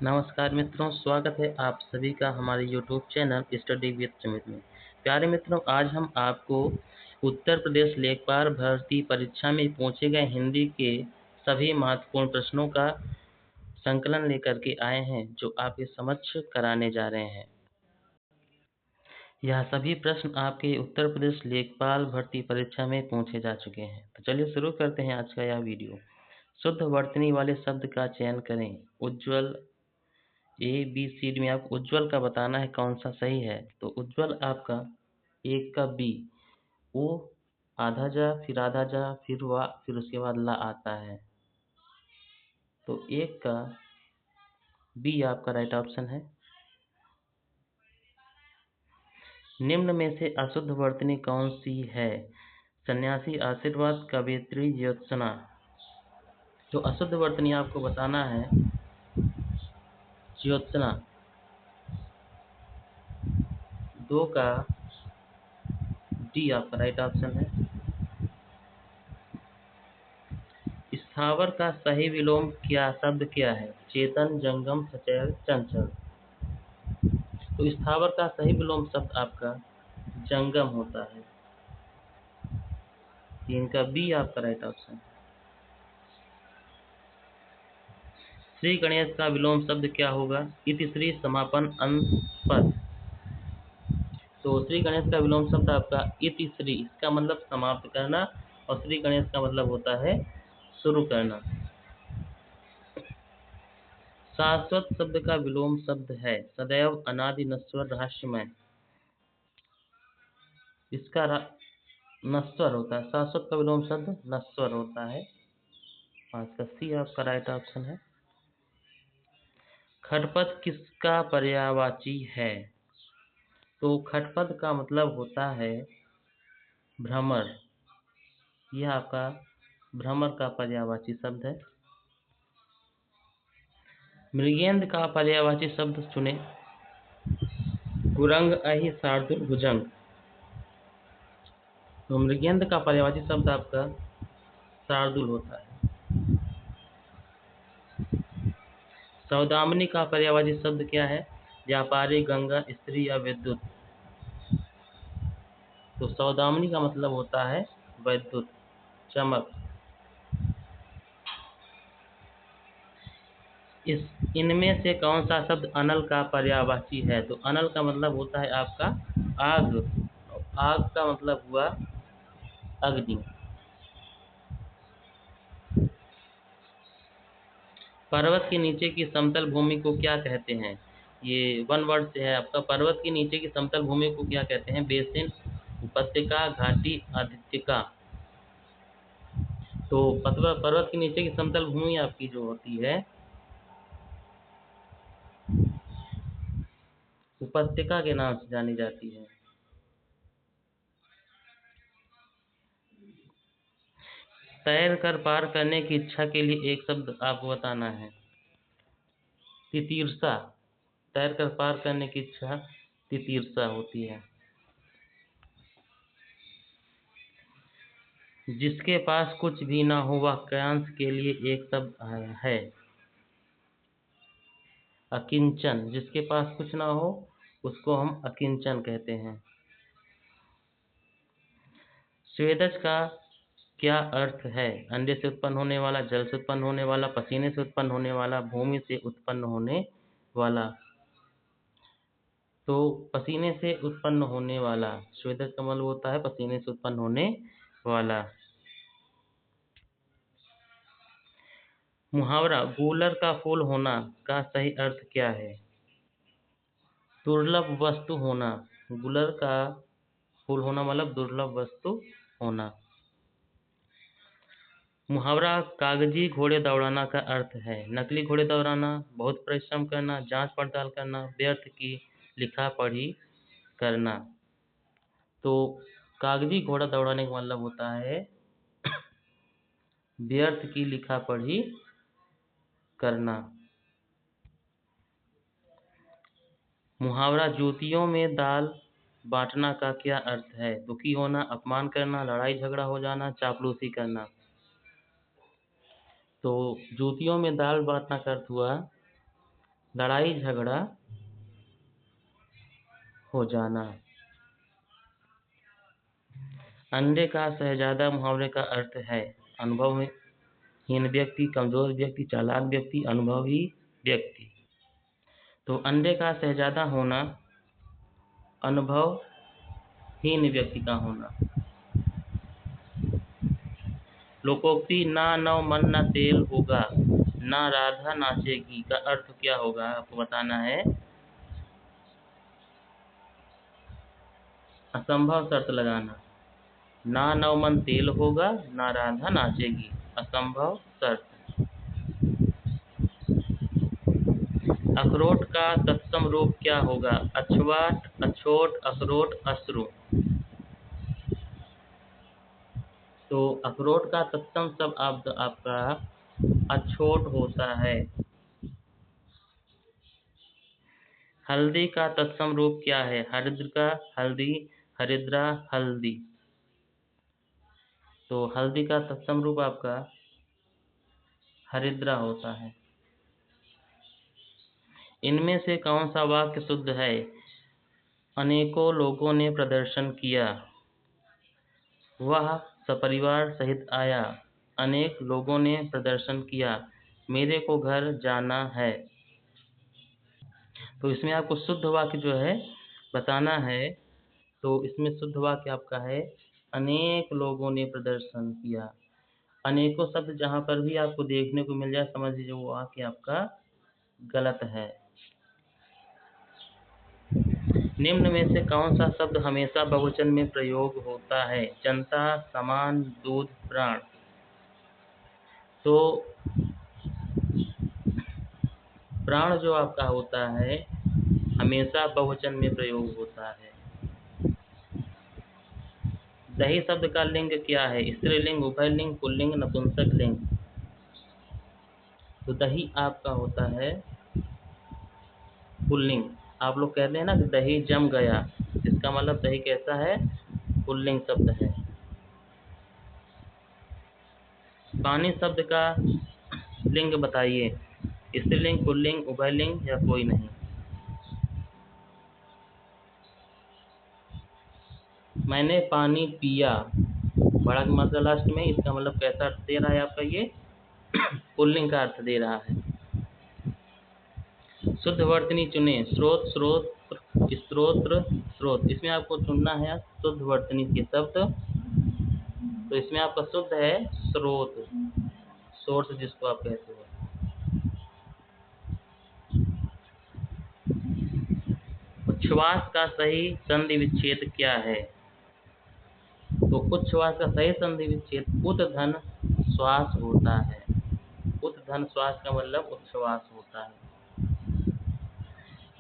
नमस्कार मित्रों, स्वागत है आप सभी का हमारे यूट्यूब चैनल स्टडी विद समित में। प्यारे मित्रों, आज हम आपको उत्तर प्रदेश लेखपाल भर्ती परीक्षा में पूछे गए हिंदी के सभी महत्वपूर्ण प्रश्नों का संकलन लेकर के आए हैं, जो आपके समक्ष कराने जा रहे हैं। यह सभी प्रश्न आपके उत्तर प्रदेश लेखपाल भर्ती परीक्षा में पूछे जा चुके हैं। तो चलिए शुरू करते हैं आज का यह वीडियो। शुद्ध वर्तनी वाले शब्द का चयन करें। उज्ज्वल, ए बी सी डी में आपको उज्ज्वल का बताना है कौन सा सही है। तो उज्ज्वल आपका एक का बी, ओ आधा जा फिर आधा जा फिर वा फिर उसके बाद ला आता है। तो एक का बी आपका राइट ऑप्शन है। निम्न में से अशुद्ध वर्तनी कौन सी है? सन्यासी, आशीर्वाद, कवियत्री, ज्योत्सना। तो अशुद्ध वर्तनी आपको बताना है ज्योत्सना। दो का डी आपका राइट ऑप्शन है। स्थावर का सही विलोम शब्द क्या है? चेतन, जंगम, सचैल, चंचल। तो स्थावर का सही विलोम शब्द आपका जंगम होता है। तीन का बी आपका राइट ऑप्शन। श्री गणेश का विलोम शब्द क्या होगा? इति श्री, समापन, अंत, पद। तो श्री गणेश का विलोम शब्द आपका इति श्री, इसका मतलब समाप्त करना, और श्री गणेश का मतलब होता है शुरू करना। शाश्वत शब्द का विलोम शब्द है सदैव, अनादि, नश्वर, रहस्यमय। इसका नश्वर होता है। शाश्वत का विलोम शब्द नश्वर होता है। पाँच का सी आपका राइट ऑप्शन है। खटपट किसका पर्यायवाची है? तो खटपट का मतलब होता है भ्रमर। यह आपका भ्रमर का पर्यायवाची शब्द है। मृगेंद्र का पर्यायवाची शब्द चुने। कुरंग, अहि, शार्दूल, भुजंग। तो मृगेंद्र का पर्यायवाची शब्द आपका शार्दूल होता है। सौदामिनी का पर्यायवाची शब्द क्या है? व्यापारी, गंगा, स्त्री या विद्युत। तो सौदामिनी का मतलब होता है विद्युत, चमक। इनमें से कौन सा शब्द अनल का पर्यायवाची है? तो अनल का मतलब होता है आपका आग। आग का मतलब हुआ अग्नि। पर्वत के नीचे की समतल भूमि को क्या कहते हैं? ये वन वर्ड से है आपका। पर्वत के नीचे की समतल भूमि को क्या कहते हैं? बेसिन, उपत्यका, घाटी, आदित्यिका। तो पर्वत के नीचे की समतल भूमि आपकी जो होती है उपत्यका के नाम से जानी जाती है। तैर कर पार करने की इच्छा के लिए एक शब्द आपको बताना है। तितीर्षा। तैर कर पार करने की इच्छा तितीर्षा होती है। जिसके पास कुछ भी ना हो वाक्यांश के लिए एक शब्द है अकिंचन। जिसके पास कुछ ना हो उसको हम अकिंचन कहते हैं। स्वेदज का क्या अर्थ है? अंडे से उत्पन्न होने वाला, जल से उत्पन्न होने वाला, पसीने से उत्पन्न होने वाला, भूमि से उत्पन्न होने वाला। तो पसीने से उत्पन्न होने वाला स्वेदज का मतलब होता है पसीने से उत्पन्न होने वाला। मुहावरा गूलर का फूल होना का सही अर्थ क्या है? दुर्लभ वस्तु होना। गूलर का फूल होना मतलब दुर्लभ वस्तु होना। मुहावरा कागजी घोड़े दौड़ाना का अर्थ है नकली घोड़े दौड़ाना, बहुत परिश्रम करना, जांच पड़ताल करना, व्यर्थ की लिखा पढ़ी करना। तो कागजी घोड़ा दौड़ाने का मतलब होता है व्यर्थ की लिखा पढ़ी करना। मुहावरा जूतियों में दाल बांटना का क्या अर्थ है? दुखी होना, अपमान करना, लड़ाई झगड़ा हो जाना, चापलूसी करना। तो जूतियों में दाल बांटना का अर्थ हुआ लड़ाई झगड़ा हो जाना। अंधे का शहजादा मुहावरे का अर्थ है अनुभवहीन व्यक्ति, कमजोर व्यक्ति, चालाक व्यक्ति, अनुभवी व्यक्ति। तो अंधे का शहजादा होना अनुभवहीन व्यक्ति का होना। लोकोक्ति ना नौ मन ना तेल होगा, ना राधा नाचेगी का अर्थ क्या होगा आपको बताना है। असंभव शर्त लगाना। ना नौ मन तेल होगा, ना राधा नाचेगी, असंभव शर्त। अखरोट का तत्सम रूप क्या होगा। अछवाट, अछोट, अखरोट, अश्रु। तो अखरोट का तत्सम शब्द आपका अछोट होता है। हल्दी का तत्सम रूप क्या है। हरिद्र का हल्दी, हरिद्रा, हल्दी। तो हल्दी का तत्सम रूप आपका हरिद्रा होता है। इनमें से कौन सा वाक्य शुद्ध है। अनेकों लोगों ने प्रदर्शन किया, वह सपरिवार सहित आया। अनेक लोगों ने प्रदर्शन किया, मेरे को घर जाना है। तो इसमें आपको शुद्ध वाक्य जो है बताना है। तो इसमें शुद्ध वाक्य आपका है अनेक लोगों ने प्रदर्शन किया। अनेकों शब्द जहाँ पर भी आपको देखने को मिल जाए समझ लीजिए वो वाक्य आपका गलत है। निम्न में से कौन सा शब्द हमेशा बहुवचन में प्रयोग होता है। जनता, समान, दूध, प्राण। तो प्राण जो आपका होता है हमेशा बहुवचन में प्रयोग होता है। दही शब्द का लिंग क्या है। स्त्रीलिंग, उभयलिंग, पुल्लिंग, नपुंसक लिंग। तो दही आपका होता है पुल्लिंग। आप लोग कहते हैं ना कि दही जम गया, इसका मतलब दही कैसा है, पुल्लिंग शब्द है। पानी शब्द का लिंग बताइए। स्त्रीलिंग, पुल्लिंग, उभयलिंग या कोई नहीं। मैंने पानी पिया, बड़ा की मात्रा लास्ट में, इसका मतलब कैसा अर्थ दे रहा है आपका ये पुल्लिंग का अर्थ दे रहा है। शुद्ध वर्तनी चुने। स्रोत, स्रोत, स्त्रोत्र, स्रोत। इसमें आपको चुनना है शुद्ध वर्तनी के शब्द। तो इसमें आपका शुद्ध है स्रोत, सोर्स जिसको आप कहते हो। उच्छ्वास का सही संधि विच्छेद क्या है। तो उच्छ्वास का सही संधि विच्छेद उद्धन श्वास होता है। उद्धन श्वास का मतलब उच्छ्वास होता है।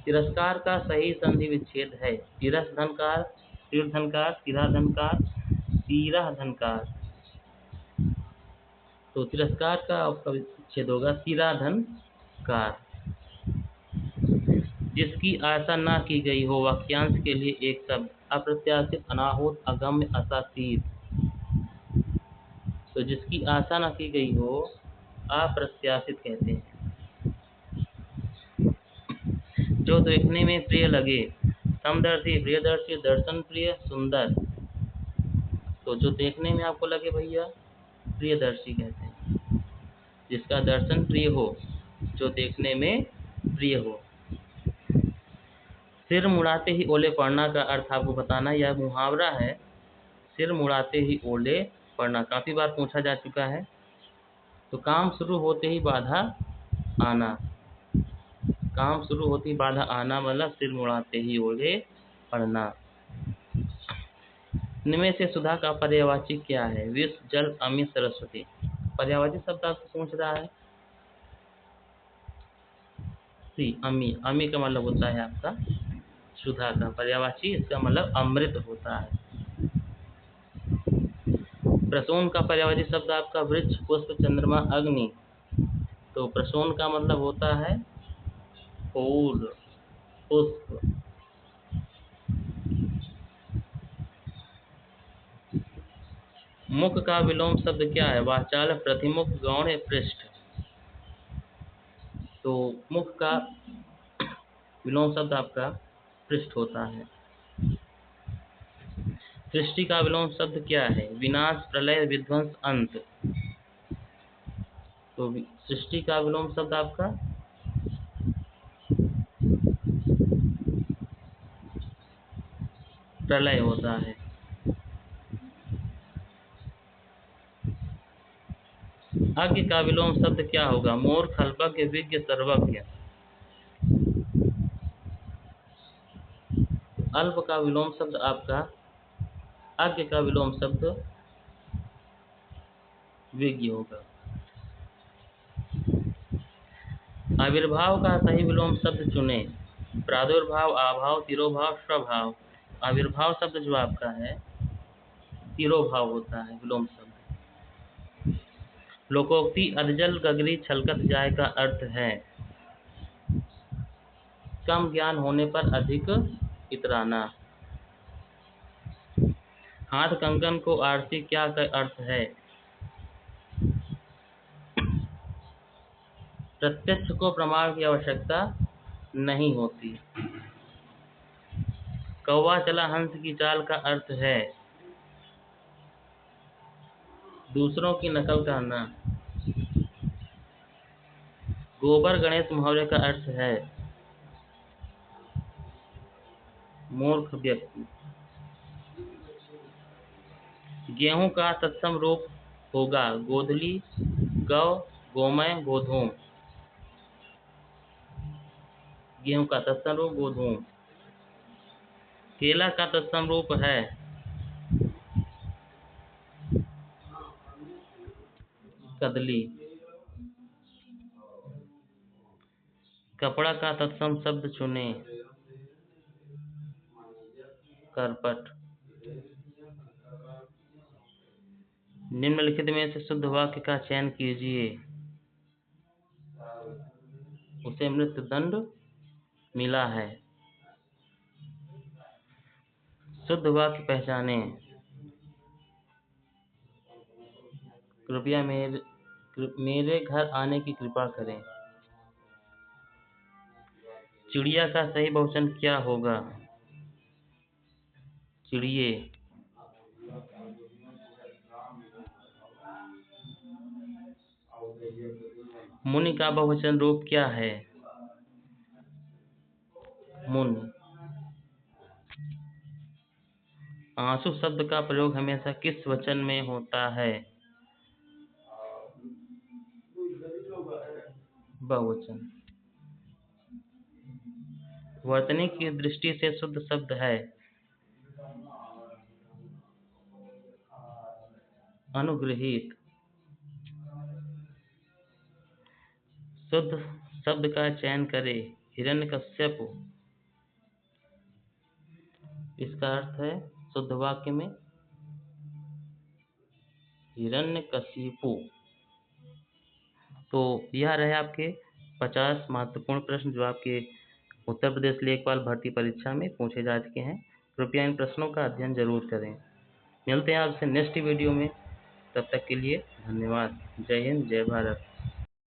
तिरस्कार का सही संधि विच्छेद है तिरस्धनकार, तीर्धनकार, तिराधनकार, तिराधनकार। तो तिरस्कार का आपका विच्छेद होगा तिराधनकार। जिसकी आशा ना की गई हो वाक्यांश के लिए एक शब्द। अप्रत्याशित, अनाहूत, अगम्य, अशातिर। तो जिसकी आशा ना की गई हो अप्रत्याशित कहते हैं। जो देखने में प्रिय लगे। समदर्शी, प्रियदर्शी, दर्शन प्रिय, सुंदर। तो जो देखने में आपको लगे भैया प्रियदर्शी कहते हैं। जिसका दर्शन प्रिय हो, जो देखने में प्रिय हो। सिर मुड़ाते ही ओले पड़ना का अर्थ आपको बताना। यह मुहावरा है सिर मुड़ाते ही ओले पड़ना, काफी बार पूछा जा चुका है। तो काम शुरू होते ही बाधा आना। काम शुरू होती बाधा आना मतलब सिर मुड़ाते ही ओले पड़ना। इनमें से सुधा का पर्यायवाची क्या है। विष, जल, अमी, सरस्वती। पर्यायवाची शब्द आपसे पूछ रहा है। सी, अमी। अमी का मतलब होता है आपका सुधा का पर्यायवाची, इसका मतलब अमृत होता है। प्रसून का पर्यायवाची शब्द आपका वृक्ष, पुष्प, चंद्रमा, अग्नि। तो प्रसून का मतलब होता है फूल, पुष्प। मुख का विलोम शब्द क्या है। वाचाल, प्रतिमुख, गौण, पृष्ठ। तो मुख का विलोम शब्द आपका पृष्ठ होता है। सृष्टि का विलोम शब्द क्या है? विनाश, प्रलय, विध्वंस, अंत। तो सृष्टि का विलोम शब्द आपका प्रलय होता है। अज्ञ का विलोम शब्द क्या होगा? मूर्ख, अल्पज्ञ, विज्ञ, सर्वज्ञ। अल्प का विलोम शब्द आपका अज्ञ का विलोम शब्द विज्ञ होगा। आविर्भाव का सही विलोम शब्द चुने। प्रादुर्भाव, आभाव, तिरोभाव, स्वभाव। आविर्भाव शब्द जो आपका है तिरोभाव होता है विलोम शब्द। लोकोक्ति अधजल गगरी छलकत जाए का अर्थ है कम ज्ञान होने पर अधिक इतराना। हाथ कंकन को आरती क्या का अर्थ है? प्रत्यक्ष को प्रमाण की आवश्यकता नहीं होती। कौवा चला हंस की चाल का अर्थ है दूसरों की नकल करना। गोबर गणेश मुहावरे का अर्थ है मूर्ख व्यक्ति। गेहूं का तत्सम रूप होगा गोधली, गौ, गोमय, गोधूम। गेहूं का तत्सम रूप गोधूम। केला का तत्सम रूप है कदली। कपड़ा का तत्सम शब्द चुने। करपट। निम्नलिखित में से शुद्ध वाक्य का चयन कीजिए। उसे मृत्युदंड मिला है। शुद्ध वाक्य पहचाने। कृपया मेरे घर आने की कृपा करें। चिड़िया का सही बहुवचन क्या होगा? चिड़िए। मुनि का बहुवचन रूप क्या है? मुनि। आंसू शब्द का प्रयोग हमेशा किस वचन में होता है? बहुवचन। वर्तनी की दृष्टि से शुद्ध शब्द है अनुग्रहित। शुद्ध शब्द का चयन करें। हिरण्यकश्यप। इसका अर्थ है शुद्ध वाक्य में हिरण्यकशिपु। तो यह रहे आपके 50 महत्वपूर्ण प्रश्न जो आपके उत्तर प्रदेश लेखपाल भर्ती परीक्षा में पूछे जा चुके हैं। कृपया इन प्रश्नों का अध्ययन जरूर करें। मिलते हैं आपसे नेक्स्ट वीडियो में। तब तक के लिए धन्यवाद। जय हिंद, जय भारत।